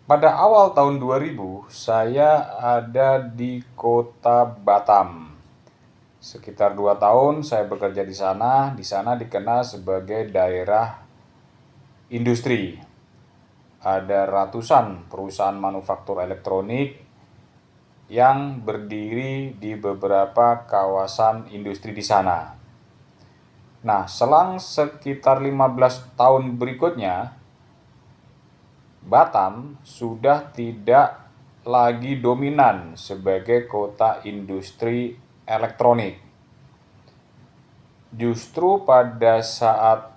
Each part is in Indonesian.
Pada awal tahun 2000, saya ada di kota Batam. Sekitar 2 tahun saya bekerja di sana. Di sana dikenal sebagai daerah industri. Ada ratusan perusahaan manufaktur elektronik yang berdiri di beberapa kawasan industri di sana. Nah, selang sekitar 15 tahun berikutnya, Batam sudah tidak lagi dominan sebagai kota industri elektronik. Justru pada saat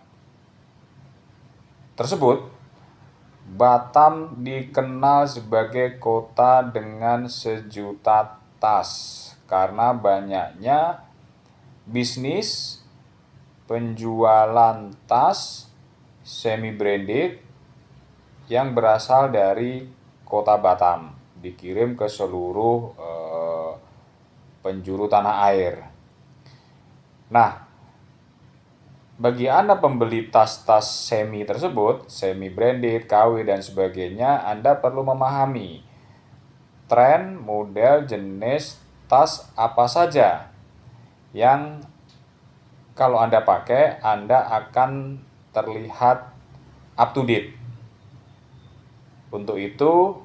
tersebut, Batam dikenal sebagai kota dengan sejuta tas karena banyaknya bisnis penjualan tas semi-branded yang berasal dari kota Batam, dikirim ke seluruh penjuru tanah air. Nah, bagi Anda pembeli tas-tas semi tersebut, semi branded, KW dan sebagainya, Anda perlu memahami tren, model, jenis tas apa saja yang kalau Anda pakai, Anda akan terlihat up to date. Untuk itu,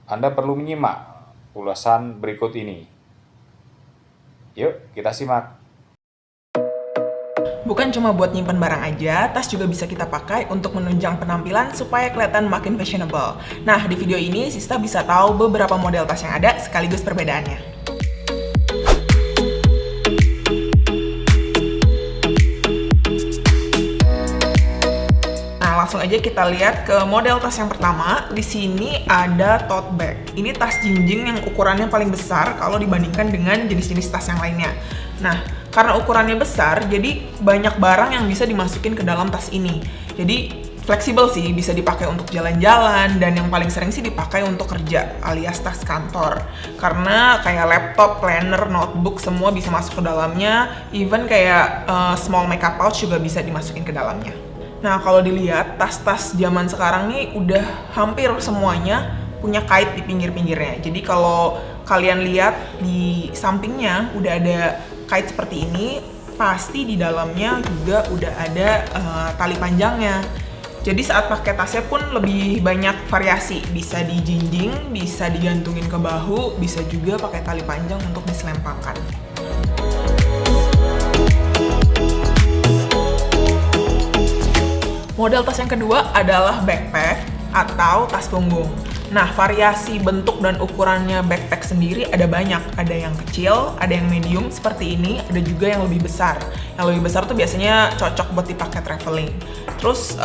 Anda perlu menyimak ulasan berikut ini. Yuk, kita simak. Bukan cuma buat nyimpen barang aja, tas juga bisa kita pakai untuk menunjang penampilan supaya kelihatan makin fashionable. Nah, di video ini Sista bisa tahu beberapa model tas yang ada sekaligus perbedaannya. Langsung aja kita lihat ke model tas yang pertama. Di sini ada tote bag. Ini tas jinjing yang ukurannya paling besar kalau dibandingkan dengan jenis-jenis tas yang lainnya. Nah, karena ukurannya besar, jadi banyak barang yang bisa dimasukin ke dalam tas ini. Jadi fleksibel sih, bisa dipakai untuk jalan-jalan, dan yang paling sering sih dipakai untuk kerja alias tas kantor. Karena kayak laptop, planner, notebook semua bisa masuk ke dalamnya. Even kayak small makeup pouch juga bisa dimasukin ke dalamnya. Nah, kalau dilihat tas-tas zaman sekarang nih udah hampir semuanya punya kait di pinggir-pinggirnya. Jadi kalau kalian lihat di sampingnya udah ada kait seperti ini, pasti di dalamnya juga udah ada tali panjangnya. Jadi saat pakai tasnya pun lebih banyak variasi. Bisa dijinjing, bisa digantungin ke bahu, bisa juga pakai tali panjang untuk diselempangkan. Model tas yang kedua adalah backpack atau tas punggung. Nah, variasi bentuk dan ukurannya backpack sendiri ada banyak. Ada yang kecil, ada yang medium seperti ini, ada juga yang lebih besar. Yang lebih besar tuh biasanya cocok buat dipakai traveling. Terus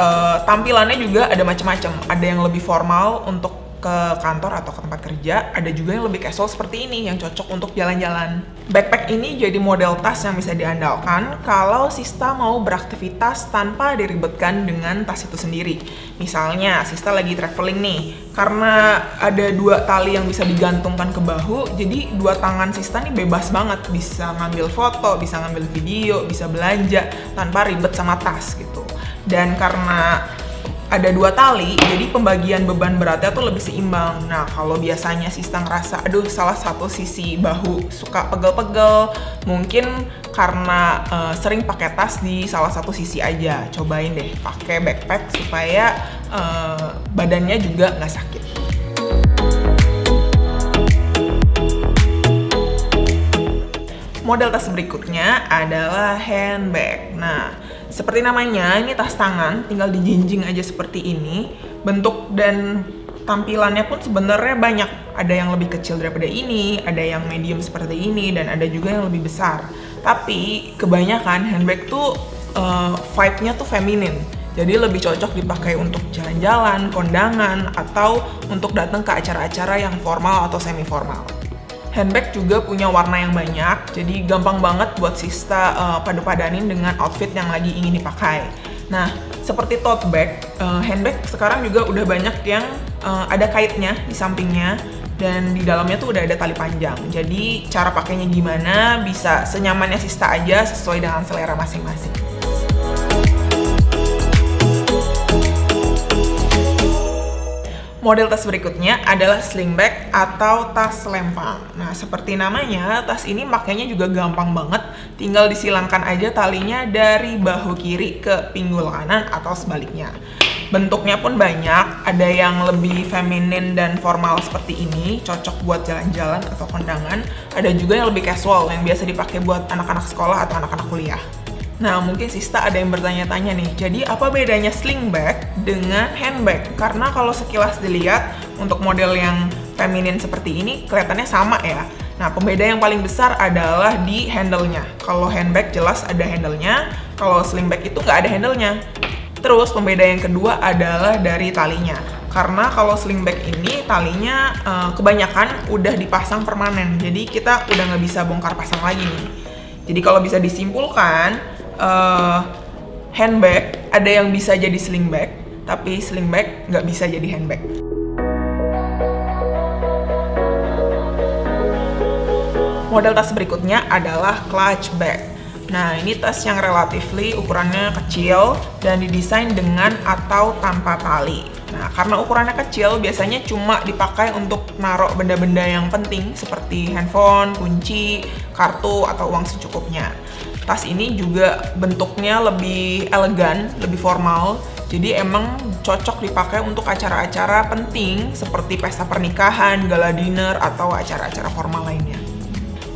tampilannya juga ada macam-macam. Ada yang lebih formal untuk ke kantor atau ke tempat kerja, ada juga yang lebih casual seperti ini yang cocok untuk jalan-jalan. Backpack ini jadi model tas yang bisa diandalkan kalau Sista mau beraktivitas tanpa diribetkan dengan tas itu sendiri. Misalnya Sista lagi traveling nih, karena ada 2 tali yang bisa digantungkan ke bahu, jadi 2 tangan Sista nih bebas banget, bisa ngambil foto, bisa ngambil video, bisa belanja tanpa ribet sama tas gitu. Dan karena ada 2 tali, jadi pembagian beban beratnya tuh lebih seimbang. Nah, kalau biasanya Sista ngerasa, aduh salah satu sisi bahu suka pegel-pegel, mungkin karena sering pakai tas di salah satu sisi aja. Cobain deh pakai backpack supaya badannya juga nggak sakit. Model tas berikutnya adalah handbag. Nah, seperti namanya, ini tas tangan, tinggal dijinjing aja seperti ini. Bentuk dan tampilannya pun sebenarnya banyak. Ada yang lebih kecil daripada ini, ada yang medium seperti ini, dan ada juga yang lebih besar. Tapi kebanyakan handbag tuh vibe-nya tuh feminin. Jadi lebih cocok dipakai untuk jalan-jalan, kondangan, atau untuk datang ke acara-acara yang formal atau semi formal. Handbag juga punya warna yang banyak, jadi gampang banget buat Sista padu-padanin dengan outfit yang lagi ingin dipakai. Nah, seperti tote bag, handbag sekarang juga udah banyak yang ada kaitnya di sampingnya, dan di dalamnya tuh udah ada tali panjang. Jadi cara pakainya gimana, bisa senyamannya Sista aja sesuai dengan selera masing-masing. Model tas berikutnya adalah sling bag atau tas lempang. Nah, seperti namanya, tas ini makainya juga gampang banget. Tinggal disilangkan aja talinya dari bahu kiri ke pinggul kanan atau sebaliknya. Bentuknya pun banyak, ada yang lebih feminin dan formal seperti ini, cocok buat jalan-jalan atau kondangan. Ada juga yang lebih casual, yang biasa dipakai buat anak-anak sekolah atau anak-anak kuliah. Nah, mungkin Sista ada yang bertanya-tanya nih, jadi apa bedanya sling bag dengan handbag? Karena kalau sekilas dilihat, untuk model yang feminin seperti ini, kelihatannya sama ya. Nah, pembeda yang paling besar adalah di handle-nya. Kalau handbag jelas ada handle-nya, kalau sling bag itu nggak ada handle-nya. Terus, pembeda yang kedua adalah dari talinya. Karena kalau sling bag ini, talinya kebanyakan udah dipasang permanen, jadi kita udah nggak bisa bongkar pasang lagi nih. Jadi kalau bisa disimpulkan, handbag ada yang bisa jadi sling bag, tapi sling bag nggak bisa jadi handbag. Model tas berikutnya adalah clutch bag. Nah, ini tas yang relatively ukurannya kecil dan didesain dengan atau tanpa tali. Nah, karena ukurannya kecil, biasanya cuma dipakai untuk naruh benda-benda yang penting seperti handphone, kunci, kartu, atau uang secukupnya. Tas ini juga bentuknya lebih elegan, lebih formal, jadi emang cocok dipakai untuk acara-acara penting seperti pesta pernikahan, gala dinner, atau acara-acara formal lainnya.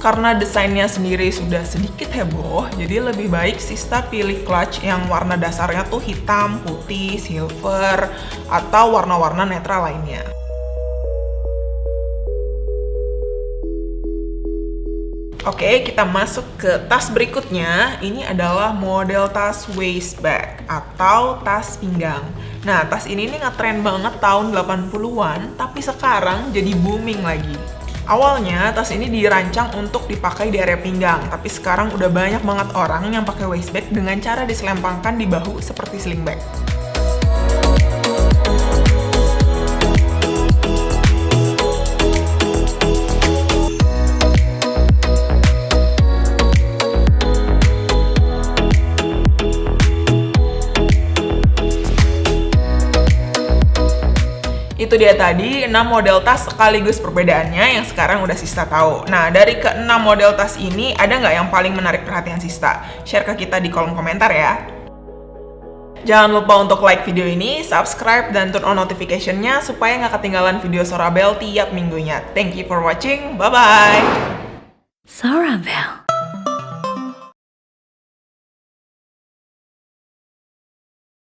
Karena desainnya sendiri sudah sedikit heboh, jadi lebih baik Sista pilih clutch yang warna dasarnya tuh hitam, putih, silver, atau warna-warna netral lainnya. Oke, kita masuk ke tas berikutnya. Ini adalah model tas waist bag atau tas pinggang. Nah, tas ini nih ngetren banget tahun 80-an, tapi sekarang jadi booming lagi. Awalnya, tas ini dirancang untuk dipakai di area pinggang, tapi sekarang udah banyak banget orang yang pakai waist bag dengan cara diselempangkan di bahu seperti sling bag. Itu dia tadi 6 model tas sekaligus perbedaannya yang sekarang udah Sista tahu. Nah, dari ke-6 model tas ini, ada nggak yang paling menarik perhatian Sista? Share ke kita di kolom komentar ya. Jangan lupa untuk like video ini, subscribe, dan turn on notification-nya supaya nggak ketinggalan video Sorabel tiap minggunya. Thank you for watching, bye-bye! Sorabel.